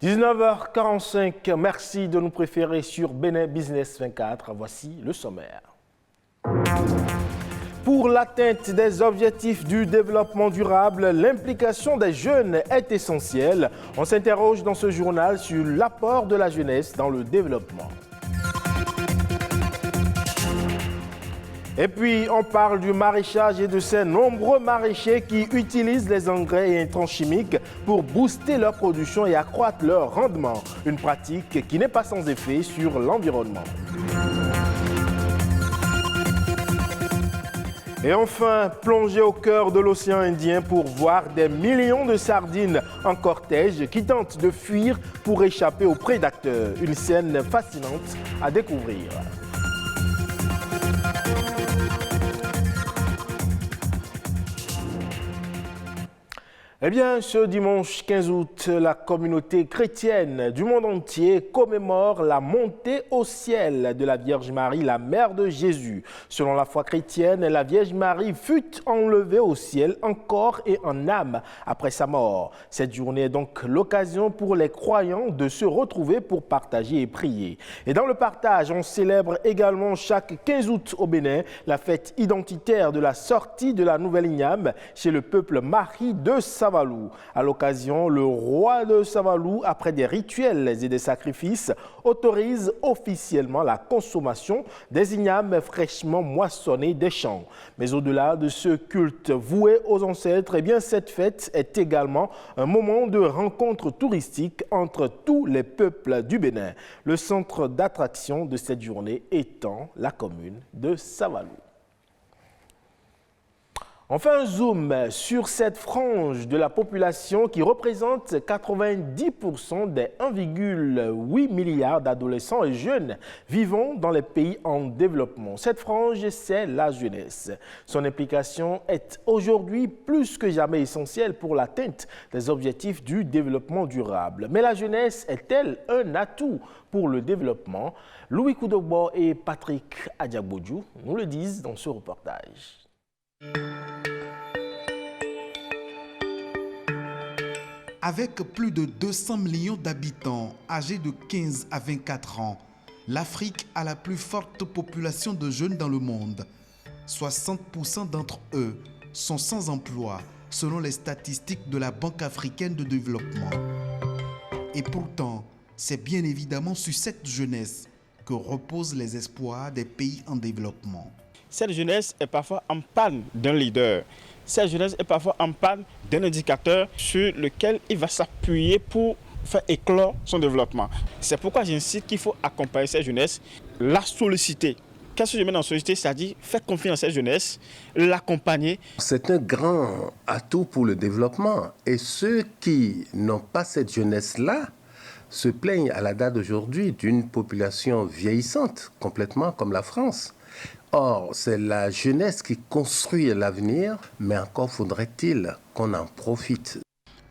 19h45, merci de nous préférer sur Bénin Business 24. Voici le sommaire. Pour l'atteinte des objectifs du développement durable, l'implication des jeunes est essentielle. On s'interroge dans ce journal sur l'apport de la jeunesse dans le développement. Et puis, on parle du maraîchage et de ces nombreux maraîchers qui utilisent les engrais et intrants chimiques pour booster leur production et accroître leur rendement. Une pratique qui n'est pas sans effet sur l'environnement. Et enfin, plonger au cœur de l'océan Indien pour voir des millions de sardines en cortège qui tentent de fuir pour échapper aux prédateurs. Une scène fascinante à découvrir. Eh bien, ce dimanche 15 août, la communauté chrétienne du monde entier commémore la montée au ciel de la Vierge Marie, la mère de Jésus. Selon la foi chrétienne, la Vierge Marie fut enlevée au ciel en corps et en âme après sa mort. Cette journée est donc l'occasion pour les croyants de se retrouver pour partager et prier. Et dans le partage, on célèbre également chaque 15 août au Bénin la fête identitaire de la sortie de la nouvelle Igname chez le peuple Mahi de Savalou. À l'occasion, le roi de Savalou, après des rituels et des sacrifices, autorise officiellement la consommation des ignames fraîchement moissonnés des champs. Mais au-delà de ce culte voué aux ancêtres, eh bien, cette fête est également un moment de rencontre touristique entre tous les peuples du Bénin. Le centre d'attraction de cette journée étant la commune de Savalou. On fait un zoom sur cette frange de la population qui représente 90% des 1,8 milliard d'adolescents et jeunes vivant dans les pays en développement. Cette frange, c'est la jeunesse. Son implication est aujourd'hui plus que jamais essentielle pour l'atteinte des objectifs du développement durable. Mais la jeunesse est-elle un atout pour le développement? Louis Koudogbo et Patrick Adiagbodjou nous le disent dans ce reportage. Avec plus de 200 millions d'habitants âgés de 15 à 24 ans, l'Afrique a la plus forte population de jeunes dans le monde. 60% d'entre eux sont sans emploi, selon les statistiques de la Banque africaine de développement. Et pourtant, c'est bien évidemment sur cette jeunesse que reposent les espoirs des pays en développement. Cette jeunesse est parfois en panne d'un leader. Cette jeunesse est parfois en panne d'un indicateur sur lequel il va s'appuyer pour faire éclore son développement. C'est pourquoi j'insiste qu'il faut accompagner cette jeunesse, la solliciter. Qu'est-ce que je mets dans la solliciter? C'est-à-dire faire confiance à cette jeunesse, l'accompagner. C'est un grand atout pour le développement. Et ceux qui n'ont pas cette jeunesse-là se plaignent à la date d'aujourd'hui d'une population vieillissante, complètement comme la France. Or, c'est la jeunesse qui construit l'avenir, mais encore faudrait-il qu'on en profite.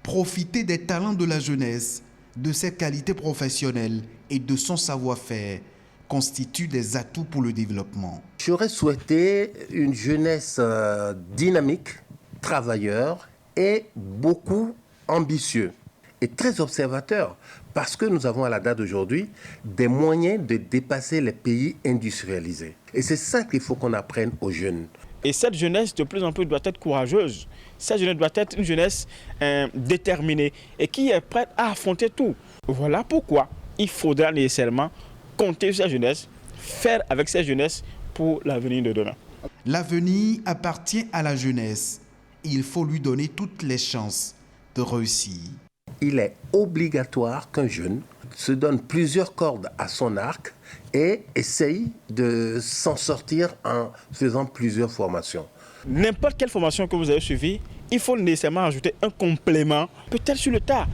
Profiter des talents de la jeunesse, de ses qualités professionnelles et de son savoir-faire constituent des atouts pour le développement. J'aurais souhaité une jeunesse dynamique, travailleur et beaucoup ambitieux et très observateur, parce que nous avons à la date d'aujourd'hui des moyens de dépasser les pays industrialisés. Et c'est ça qu'il faut qu'on apprenne aux jeunes. Et cette jeunesse, de plus en plus, doit être courageuse. Cette jeunesse doit être une jeunesse déterminée et qui est prête à affronter tout. Voilà pourquoi il faudra nécessairement compter sur cette jeunesse, faire avec cette jeunesse pour l'avenir de demain. L'avenir appartient à la jeunesse. Il faut lui donner toutes les chances de réussir. Il est obligatoire qu'un jeune se donne plusieurs cordes à son arc et essaye de s'en sortir en faisant plusieurs formations. N'importe quelle formation que vous avez suivie, il faut nécessairement ajouter un complément, peut-être sur le tas.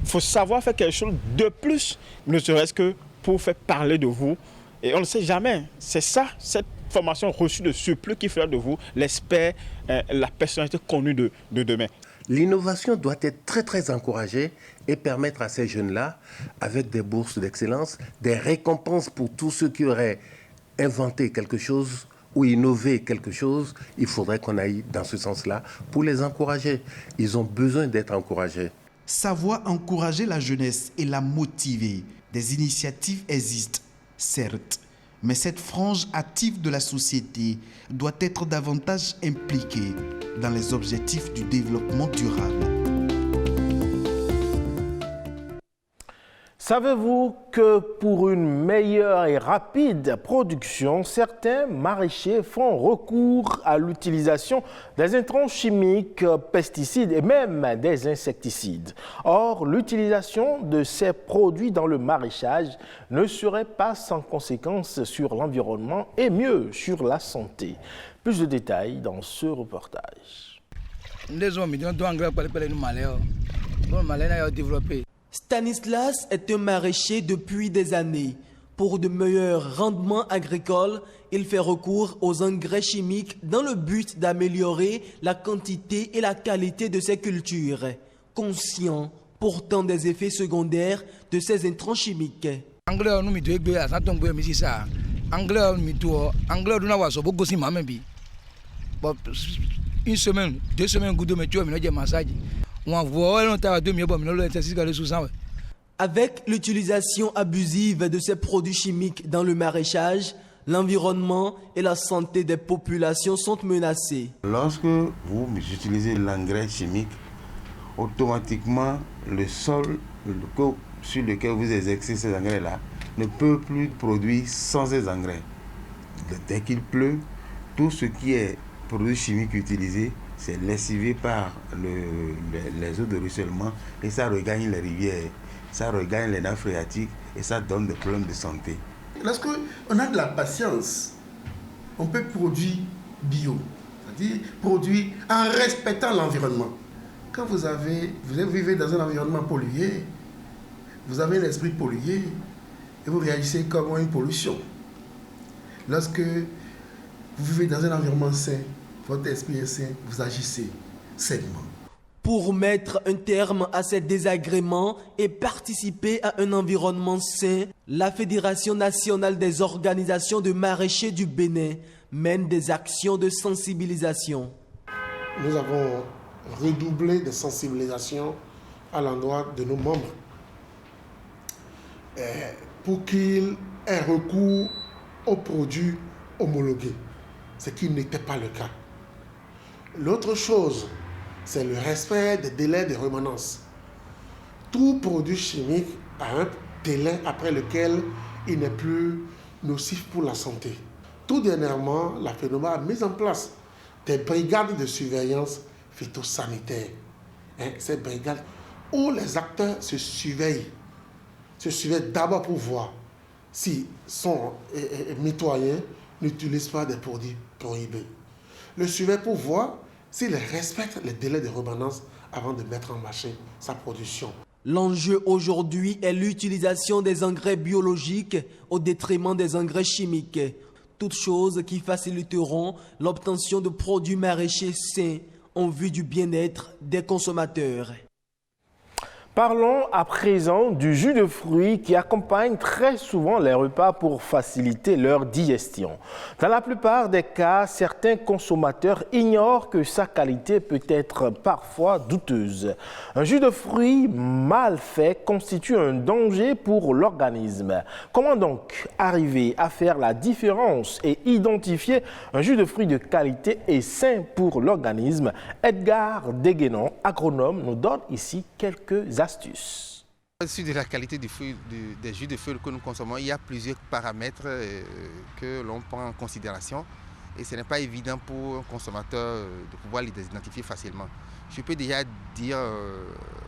Il faut savoir faire quelque chose de plus, ne serait-ce que pour faire parler de vous. Et on ne sait jamais. C'est ça, cette formation reçue de surplus qui fera de vous l'expert, la personnalité connue de demain. L'innovation doit être très très encouragée et permettre à ces jeunes-là, avec des bourses d'excellence, des récompenses pour tous ceux qui auraient inventé quelque chose ou innové quelque chose. Il faudrait qu'on aille dans ce sens-là pour les encourager. Ils ont besoin d'être encouragés. Savoir encourager la jeunesse et la motiver. Des initiatives existent, certes, mais cette frange active de la société doit être davantage impliquée dans les objectifs du développement durable. Savez-vous que pour une meilleure et rapide production, certains maraîchers font recours à l'utilisation des intrants chimiques, pesticides et même des insecticides. Or, l'utilisation de ces produits dans le maraîchage ne serait pas sans conséquences sur l'environnement et mieux sur la santé. Plus de détails dans ce reportage. Stanislas est un maraîcher depuis des années. Pour de meilleurs rendements agricoles, il fait recours aux engrais chimiques dans le but d'améliorer la quantité et la qualité de ses cultures, conscient pourtant des effets secondaires de ces intrants chimiques. Une semaine, 2 semaines, Avec l'utilisation abusive de ces produits chimiques dans le maraîchage, l'environnement et la santé des populations sont menacés. Lorsque vous utilisez l'engrais chimique, automatiquement le sol sur lequel vous exercez ces engrais-là ne peut plus produire sans ces engrais. Dès qu'il pleut, tout ce qui est produit chimique utilisé, c'est lessivé par les eaux de ruissellement et ça regagne les rivières, ça regagne les nappes phréatiques et ça donne des problèmes de santé. Lorsqu'on a de la patience, on peut produire bio, c'est-à-dire produire en respectant l'environnement. Quand vous vivez dans un environnement pollué, vous avez l'esprit pollué et vous réagissez comme une pollution. Lorsque vous vivez dans un environnement sain, votre esprit est sain, vous agissez sainement. Pour mettre un terme à ces désagréments et participer à un environnement sain, la Fédération nationale des organisations de maraîchers du Bénin mène des actions de sensibilisation. Nous avons redoublé de sensibilisation à l'endroit de nos membres pour qu'ils aient recours aux produits homologués, ce qui n'était pas le cas. L'autre chose, c'est le respect des délais de rémanence. Tout produit chimique a un délai après lequel il n'est plus nocif pour la santé. Tout dernièrement, la FENOMA a mis en place des brigades de surveillance phytosanitaire. Ces brigades où les acteurs se surveillent d'abord pour voir s'ils sont mitoyens, n'utilisent pas des produits prohibés. Le surveille pour voir s'il respecte les délais de rémanence avant de mettre en marché sa production. L'enjeu aujourd'hui est l'utilisation des engrais biologiques au détriment des engrais chimiques. Toutes choses qui faciliteront l'obtention de produits maraîchers sains en vue du bien-être des consommateurs. Parlons à présent du jus de fruits qui accompagne très souvent les repas pour faciliter leur digestion. Dans la plupart des cas, certains consommateurs ignorent que sa qualité peut être parfois douteuse. Un jus de fruits mal fait constitue un danger pour l'organisme. Comment donc arriver à faire la différence et identifier un jus de fruits de qualité et sain pour l'organisme? Edgar Deguénon, agronome, nous donne ici quelques astuces. Sur de la qualité des jus de fruits que nous consommons, il y a plusieurs paramètres que l'on prend en considération et ce n'est pas évident pour un consommateur de pouvoir les identifier facilement. Je peux déjà dire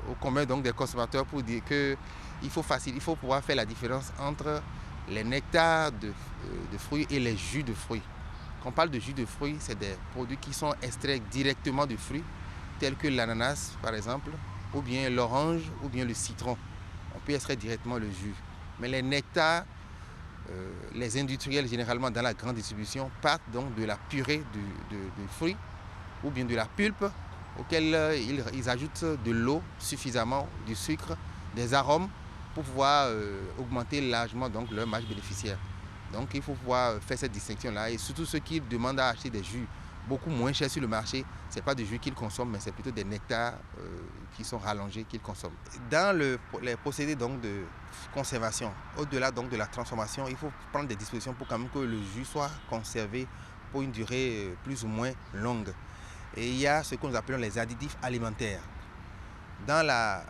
au commun donc des consommateurs pour dire qu'il faut pouvoir faire la différence entre les nectars de fruits et les jus de fruits. Quand on parle de jus de fruits, c'est des produits qui sont extraits directement de fruits, tels que l'ananas par exemple, ou bien l'orange, ou bien le citron. On peut extraire directement le jus. Mais les nectars, les industriels généralement dans la grande distribution partent donc de la purée de fruits, ou bien de la pulpe, auquel ils ajoutent de l'eau suffisamment, du sucre, des arômes, pour pouvoir augmenter largement donc leur marge bénéficiaire. Donc il faut pouvoir faire cette distinction-là, et surtout ceux qui demandent à acheter des jus beaucoup moins cher sur le marché. Ce n'est pas du jus qu'ils consomment, mais c'est plutôt des nectars qui sont rallongés qu'ils consomment. Dans les procédés donc, de conservation, au-delà donc, de la transformation, il faut prendre des dispositions pour quand même que le jus soit conservé pour une durée plus ou moins longue. Et il y a ce que nous appelons les additifs alimentaires. Dans la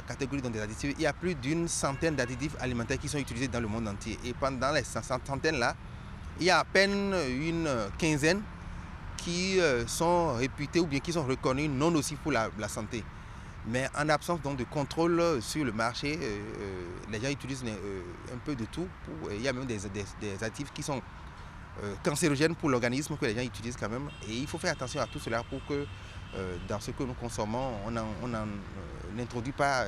catégorie des additifs, il y a plus d'une centaine d'additifs alimentaires qui sont utilisés dans le monde entier. Et pendant les centaines-là, il y a à peine une quinzaine qui sont réputés ou bien qui sont reconnus non nocifs pour la santé. Mais en absence donc, de contrôle sur le marché, les gens utilisent un peu de tout. Il y a même des additifs qui sont cancérogènes pour l'organisme que les gens utilisent quand même. Et il faut faire attention à tout cela pour que dans ce que nous consommons, on n'introduit pas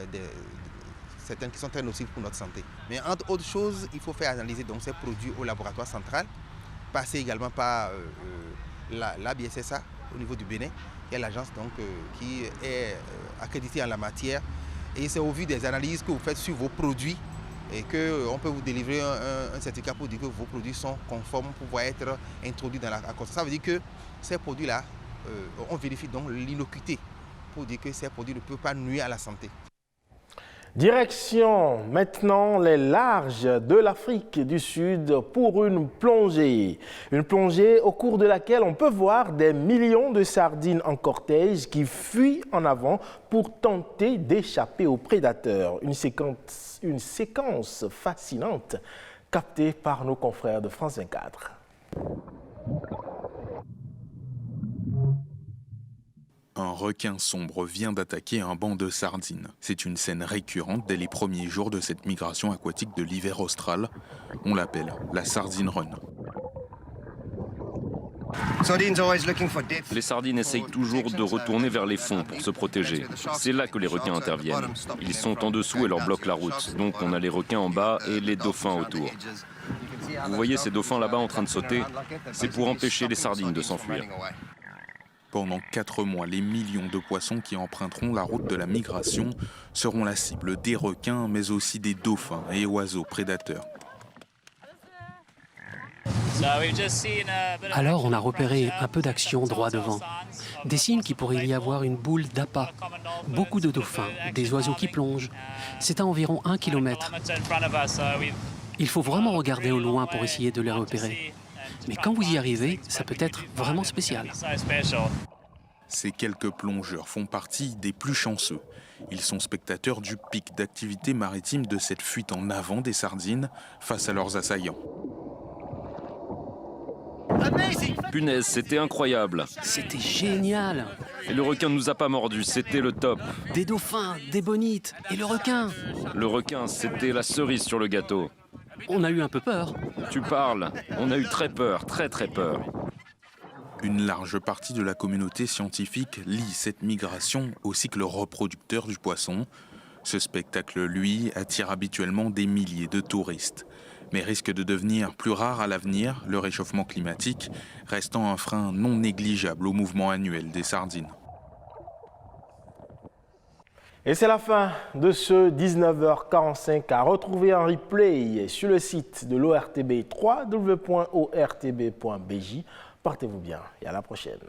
certains qui sont très nocifs pour notre santé. Mais entre autres choses, il faut faire analyser donc, ces produits au laboratoire central, passer également par la BSSA au niveau du Bénin, qui est l'agence qui est accréditée en la matière. Et c'est au vu des analyses que vous faites sur vos produits et qu'on peut vous délivrer un certificat pour dire que vos produits sont conformes pour pouvoir être introduits dans la consommation. Ça veut dire que ces produits-là, on vérifie donc l'innocuité pour dire que ces produits ne peuvent pas nuire à la santé. Direction maintenant les larges de l'Afrique du Sud pour une plongée. Une plongée au cours de laquelle on peut voir des millions de sardines en cortège qui fuient en avant pour tenter d'échapper aux prédateurs. Une séquence fascinante captée par nos confrères de France 24. Un requin sombre vient d'attaquer un banc de sardines. C'est une scène récurrente dès les premiers jours de cette migration aquatique de l'hiver austral. On l'appelle la sardine run. Les sardines essayent toujours de retourner vers les fonds pour se protéger. C'est là que les requins interviennent. Ils sont en dessous et leur bloquent la route. Donc on a les requins en bas et les dauphins autour. Vous voyez ces dauphins là-bas en train de sauter? C'est pour empêcher les sardines de s'enfuir. Pendant 4 mois, les millions de poissons qui emprunteront la route de la migration seront la cible des requins, mais aussi des dauphins et oiseaux prédateurs. Alors on a repéré un peu d'action droit devant. Des signes qu'il pourrait y avoir une boule d'appât. Beaucoup de dauphins, des oiseaux qui plongent. C'est à environ 1 kilomètre. Il faut vraiment regarder au loin pour essayer de les repérer. Mais quand vous y arrivez, ça peut être vraiment spécial. Ces quelques plongeurs font partie des plus chanceux. Ils sont spectateurs du pic d'activité maritime de cette fuite en avant des sardines face à leurs assaillants. Punaise, c'était incroyable. C'était génial. Et le requin ne nous a pas mordus, c'était le top. Des dauphins, des bonites et le requin. Le requin, c'était la cerise sur le gâteau. On a eu un peu peur. Tu parles, on a eu très peur, très peur. Une large partie de la communauté scientifique lie cette migration au cycle reproducteur du poisson. Ce spectacle, lui, attire habituellement des milliers de touristes, mais risque de devenir plus rare à l'avenir, le réchauffement climatique restant un frein non négligeable au mouvement annuel des sardines. Et c'est la fin de ce 19h45 à retrouver en replay sur le site de l'ORTB www.ortb.bj. Portez-vous bien et à la prochaine.